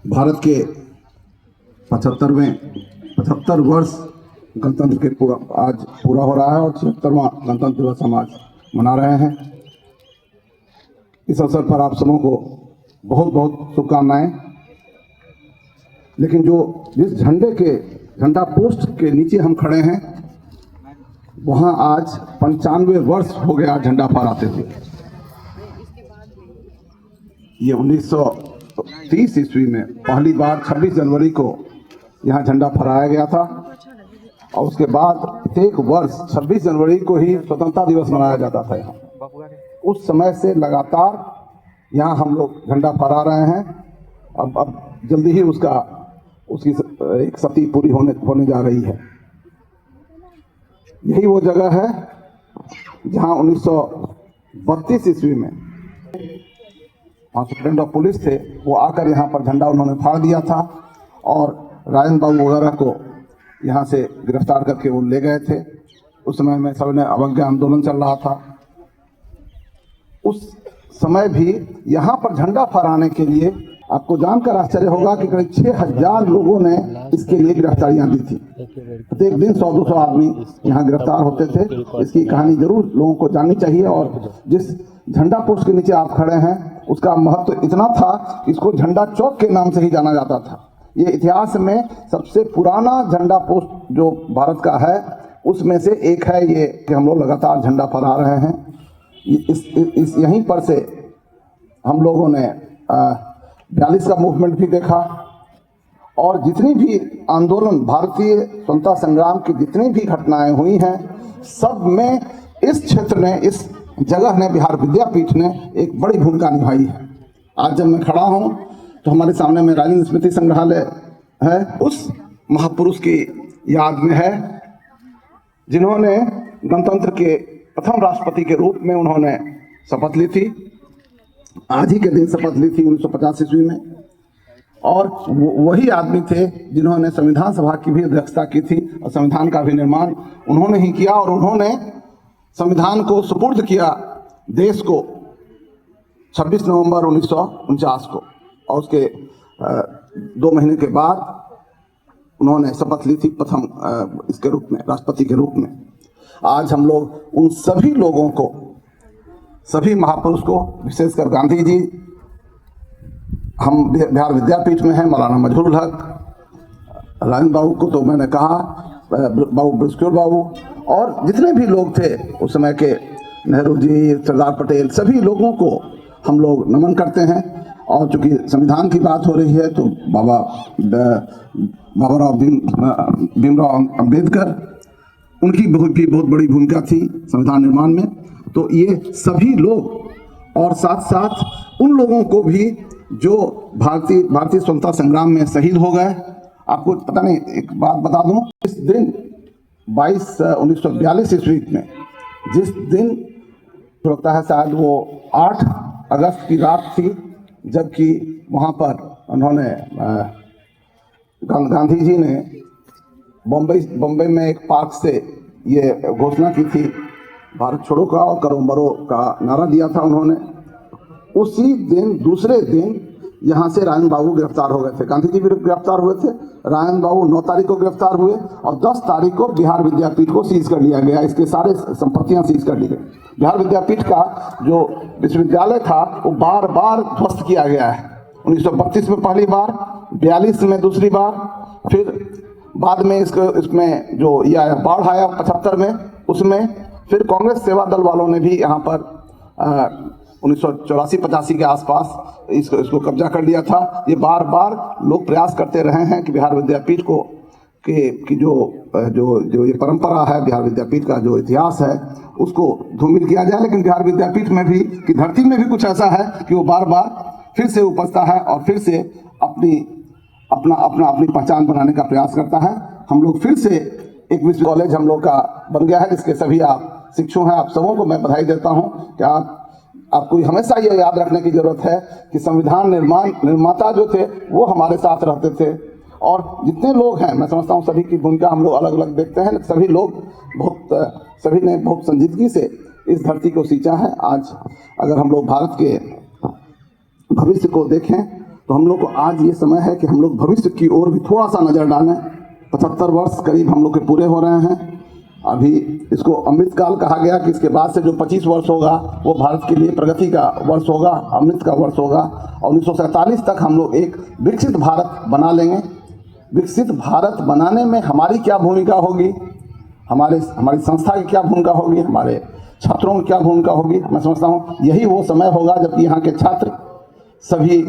भारत के 75 वर्ष गणतंत्र के आज पूरा हो रहा है और 76वां गणतंत्र दिवस हम आज मना रहे हैं। इस अवसर पर आप सबों को बहुत बहुत शुभकामनाएं। लेकिन जिस झंडा पोस्ट के नीचे हम खड़े हैं वहां आज 95 वर्ष हो गया झंडा फहराते थे। ये 1930 ईस्वी में पहली बार 26 जनवरी को यहाँ झंडा फहराया गया था और उसके बाद प्रत्येक वर्ष 26 जनवरी को ही स्वतंत्रता दिवस मनाया जाता था। यहाँ उस समय से लगातार यहाँ हम लोग झंडा फहरा रहे हैं। अब जल्दी ही उसकी एक सदी पूरी होने जा रही है। यही वो जगह है जहाँ 1932 ईस्वी में सुप्रीटेंडेंट ऑफ पुलिस थे, वो आकर यहाँ पर झंडा उन्होंने फाड़ दिया था और राजन बाबू वगैरह को यहाँ से गिरफ्तार करके वो ले गए थे। उस समय में सबने अवज्ञा आंदोलन चल रहा था। उस समय भी यहाँ पर झंडा फहराने के लिए आपको जानकर आश्चर्य होगा कि करीब 6000 लोगों ने इसके लिए गिरफ्तारियां दी थी। प्रत्येक दिन 100-200 आदमी यहाँ गिरफ्तार होते थे। इसकी कहानी जरूर लोगों को जाननी चाहिए। और जिस झंडा पोस्ट के नीचे आप खड़े हैं उसका महत्व इतना था कि इसको झंडा चौक के नाम से ही जाना जाता था। ये इतिहास में सबसे पुराना झंडा पोस्ट जो भारत का है उसमें से एक है ये कि हम लोग लगातार झंडा फहरा रहे हैं। इस यहीं पर से हम लोगों ने 42 का मूवमेंट भी देखा और जितनी भी आंदोलन भारतीय स्वतंत्रता संग्राम की जितनी भी घटनाएं हुई हैं सब में इस क्षेत्र ने, इस जगह ने, बिहार विद्यापीठ ने एक बड़ी भूमिका निभाई है। आज जब मैं खड़ा हूं तो हमारे सामने में राजेंद्र स्मृति संग्रहालय है। उस महापुरुष की याद में है जिन्होंने गणतंत्र के प्रथम राष्ट्रपति के रूप में उन्होंने शपथ ली थी। आज ही के दिन शपथ ली थी 1950 ईस्वी में। और वही आदमी थे जिन्होंने संविधान सभा की भी अध्यक्षता की थी और संविधान का भी निर्माण उन्होंने ही किया और उन्होंने संविधान को सुपुर्द किया देश को 26 नवंबर 1949 को। और उसके 2 महीने के बाद उन्होंने शपथ ली थी प्रथम इसके रूप में, राष्ट्रपति के रूप में। आज हम लोग उन सभी लोगों को, सभी महापुरुष को, विशेषकर गांधी जी, हम बिहार विद्यापीठ में हैं, मौलाना मजहरूल हक, राजन बाबू को तो मैंने कहा, बाबू ब्रिजकिशोर बाबू और जितने भी लोग थे उस समय के, नेहरू जी, सरदार पटेल, सभी लोगों को हम लोग नमन करते हैं। और चूंकि संविधान की बात हो रही है तो बाबा भीमराव अंबेडकर, उनकी बहुत बड़ी भूमिका थी संविधान निर्माण में। तो ये सभी लोग और साथ साथ उन लोगों को भी जो भारतीय स्वतंत्रता संग्राम में शहीद हो गए। आपको पता नहीं, एक बात बता दूं, इस दिन 1942 ईस्वी में, जिस दिन लगता है शायद वो 8 अगस्त की रात थी, जबकि वहाँ पर उन्होंने गांधी जी ने बम्बई में एक पार्क से ये घोषणा की थी, भारत छोड़ो का और करो मरो का नारा दिया था उन्होंने। उसी दिन, दूसरे दिन यहाँ से राजन बाबू गिरफ्तार हो गए थे। गांधी जी भी गिरफ्तार हुए थे। राजन बाबू 9 तारीख को गिरफ्तार हुए और 10 तारीख को बिहार विद्यापीठ को सीज कर लिया गया। इसके सारे संपत्तियां सीज कर ली गई। बिहार विद्यापीठ का जो विश्वविद्यालय था वो बार बार ध्वस्त किया गया है। 1932 में पहली बार, 42 में दूसरी बार, फिर बाद में इसमें जो ये आया, बाढ़ आया 75 में, उसमें फिर कांग्रेस सेवा दल वालों ने भी यहाँ पर 1984-85 के आसपास इसको कब्जा कर लिया था। ये बार बार लोग प्रयास करते रहे हैं कि बिहार विद्यापीठ को की जो ये परंपरा है, बिहार विद्यापीठ का जो इतिहास है, उसको धूमिल किया जाए। लेकिन बिहार विद्यापीठ में भी की धरती में भी कुछ ऐसा है कि वो बार बार फिर से उपजता है और फिर से अपनी पहचान बनाने का प्रयास करता है। हम लोग फिर से एक विश्व कॉलेज हम लोग का बन गया है, जिसके सभी आप शिक्षु हैं। आप सबों को मैं बधाई देता हूँ कि आपको हमेशा ये याद रखने की जरूरत है कि संविधान निर्माता जो थे वो हमारे साथ रहते थे और जितने लोग हैं, मैं समझता हूँ सभी की भूमिका हम लोग अलग अलग देखते हैं, सभी लोग सभी ने बहुत संजीदगी से इस धरती को सींचा है। आज अगर हम लोग भारत के भविष्य को देखें तो हम लोग को आज ये समय है कि हम लोग भविष्य की ओर भी थोड़ा सा नज़र डालें। 75 वर्ष करीब हम लोग के पूरे हो रहे हैं। अभी इसको अमृत काल कहा गया कि इसके बाद से जो 25 वर्ष होगा वो भारत के लिए प्रगति का वर्ष होगा, अमृत का वर्ष होगा। और 1947 तक हम लोग एक विकसित भारत बना लेंगे। विकसित भारत बनाने में हमारी क्या भूमिका होगी, हमारी संस्था की क्या भूमिका होगी, हमारे छात्रों की क्या भूमिका होगी, मैं समझता हूँ यही वो समय होगा जबकि यहाँ के छात्र सभी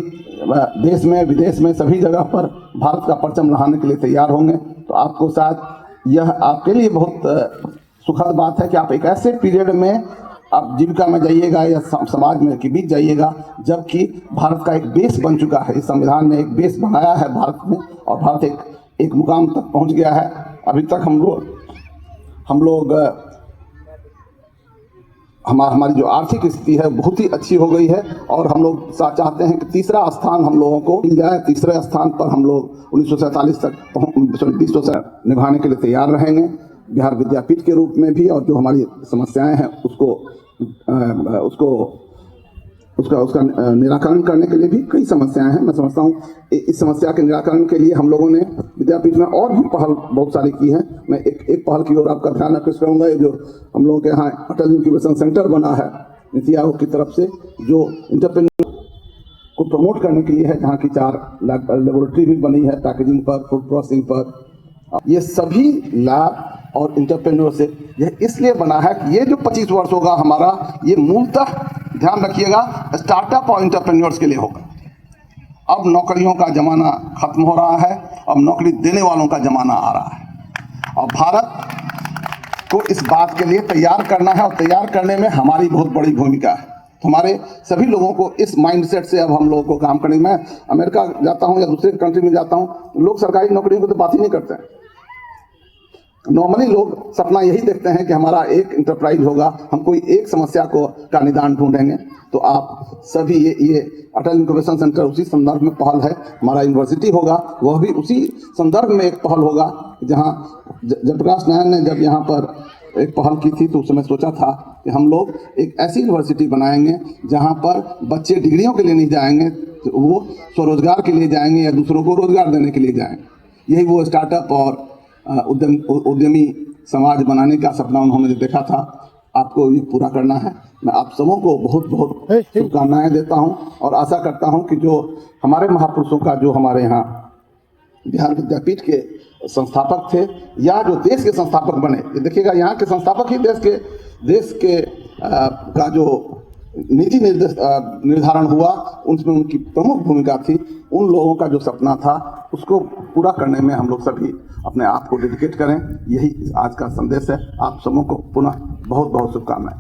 देश में विदेश में सभी जगह पर भारत का परचम लहराने के लिए तैयार होंगे। तो आपको शायद यह आपके लिए बहुत सुखद बात है कि आप एक ऐसे पीरियड में आप जीविका में जाइएगा या समाज में के बीच जाइएगा जबकि भारत का एक बेस बन चुका है। इस संविधान ने एक बेस बनाया है भारत में और भारत एक मुकाम तक पहुंच गया है। अभी तक हम लोग हमारी जो आर्थिक स्थिति है बहुत ही अच्छी हो गई है और हम लोग चाहते हैं कि तीसरा स्थान हम लोगों को मिल जाए। तीसरे स्थान पर हम लोग 1947 तक 20 से निभाने के लिए तैयार रहेंगे, बिहार विद्यापीठ के रूप में भी। और जो हमारी समस्याएं हैं उसका निराकरण करने के लिए भी कई समस्याएं हैं। मैं समझता हूँ इस समस्या के निराकरण के लिए हम लोगों ने विद्यापीठ में और भी पहल बहुत सारी की है। मैं एक पहल की ओर आपका ध्यान आकृष्ट करूँगा। ये जो हम लोगों के यहाँ अटल इंक्यूबेशन सेंटर बना है नीति आयोग की तरफ से, जो एंटरप्रेन्योर को प्रमोट करने के लिए है, जहाँ की 4 लेबोरेटरी भी बनी है पैकेजिंग पर, फूड प्रोसेसिंग पर। ये सभी लैब और इंटरप्रेन्योर से यह इसलिए बना है कि ये जो 25 वर्ष होगा हमारा, ये मूलतः ध्यान रखिएगा स्टार्टअप और इंटरप्रेन्योर्स के लिए होगा। अब नौकरियों का जमाना खत्म हो रहा है, अब नौकरी देने वालों का जमाना आ रहा है और भारत को इस बात के लिए तैयार करना है और तैयार करने में हमारी बहुत बड़ी भूमिका है। तो हमारे सभी लोगों को इस माइंडसेट से अब हम लोगों को काम करने। मैं अमेरिका जाता हूँ या दूसरे कंट्री में जाता हूँ, लोग सरकारी नौकरियों की तो बात ही नहीं करते हैं। नॉर्मली लोग सपना यही देखते हैं कि हमारा एक इंटरप्राइज होगा, हम कोई एक समस्या का निदान ढूंढेंगे। तो आप सभी ये अटल इंक्यूबेशन सेंटर उसी संदर्भ में पहल है। हमारा यूनिवर्सिटी होगा वह भी उसी संदर्भ में एक पहल होगा। जहाँ जयप्रकाश नारायण ने जब यहाँ पर एक पहल की थी तो उस समय सोचा था कि हम लोग एक ऐसी यूनिवर्सिटी बनाएंगे जहाँ पर बच्चे डिग्रियों के लिए नहीं जाएंगे, तो वो स्वरोजगार के लिए जाएंगे या दूसरों को रोजगार देने के लिए जाएंगे। यही वो स्टार्टअप और उद्यमी समाज बनाने का सपना उन्होंने जो देखा था, आपको ये पूरा करना है। मैं आप सबों को बहुत बहुत शुभकामनाएं देता हूं और आशा करता हूं कि जो हमारे महापुरुषों का, जो हमारे यहाँ बिहार विद्यापीठ के संस्थापक थे या जो देश के संस्थापक बने, ये देखिएगा यहाँ के संस्थापक ही देश के का जो नीति निर्धारण हुआ उनमें उनकी प्रमुख भूमिका थी। उन लोगों का जो सपना था उसको पूरा करने में हम लोग सभी अपने आप को डेडिकेट करें, यही आज का संदेश है। आप सबों को पुनः बहुत बहुत शुभकामनाएं।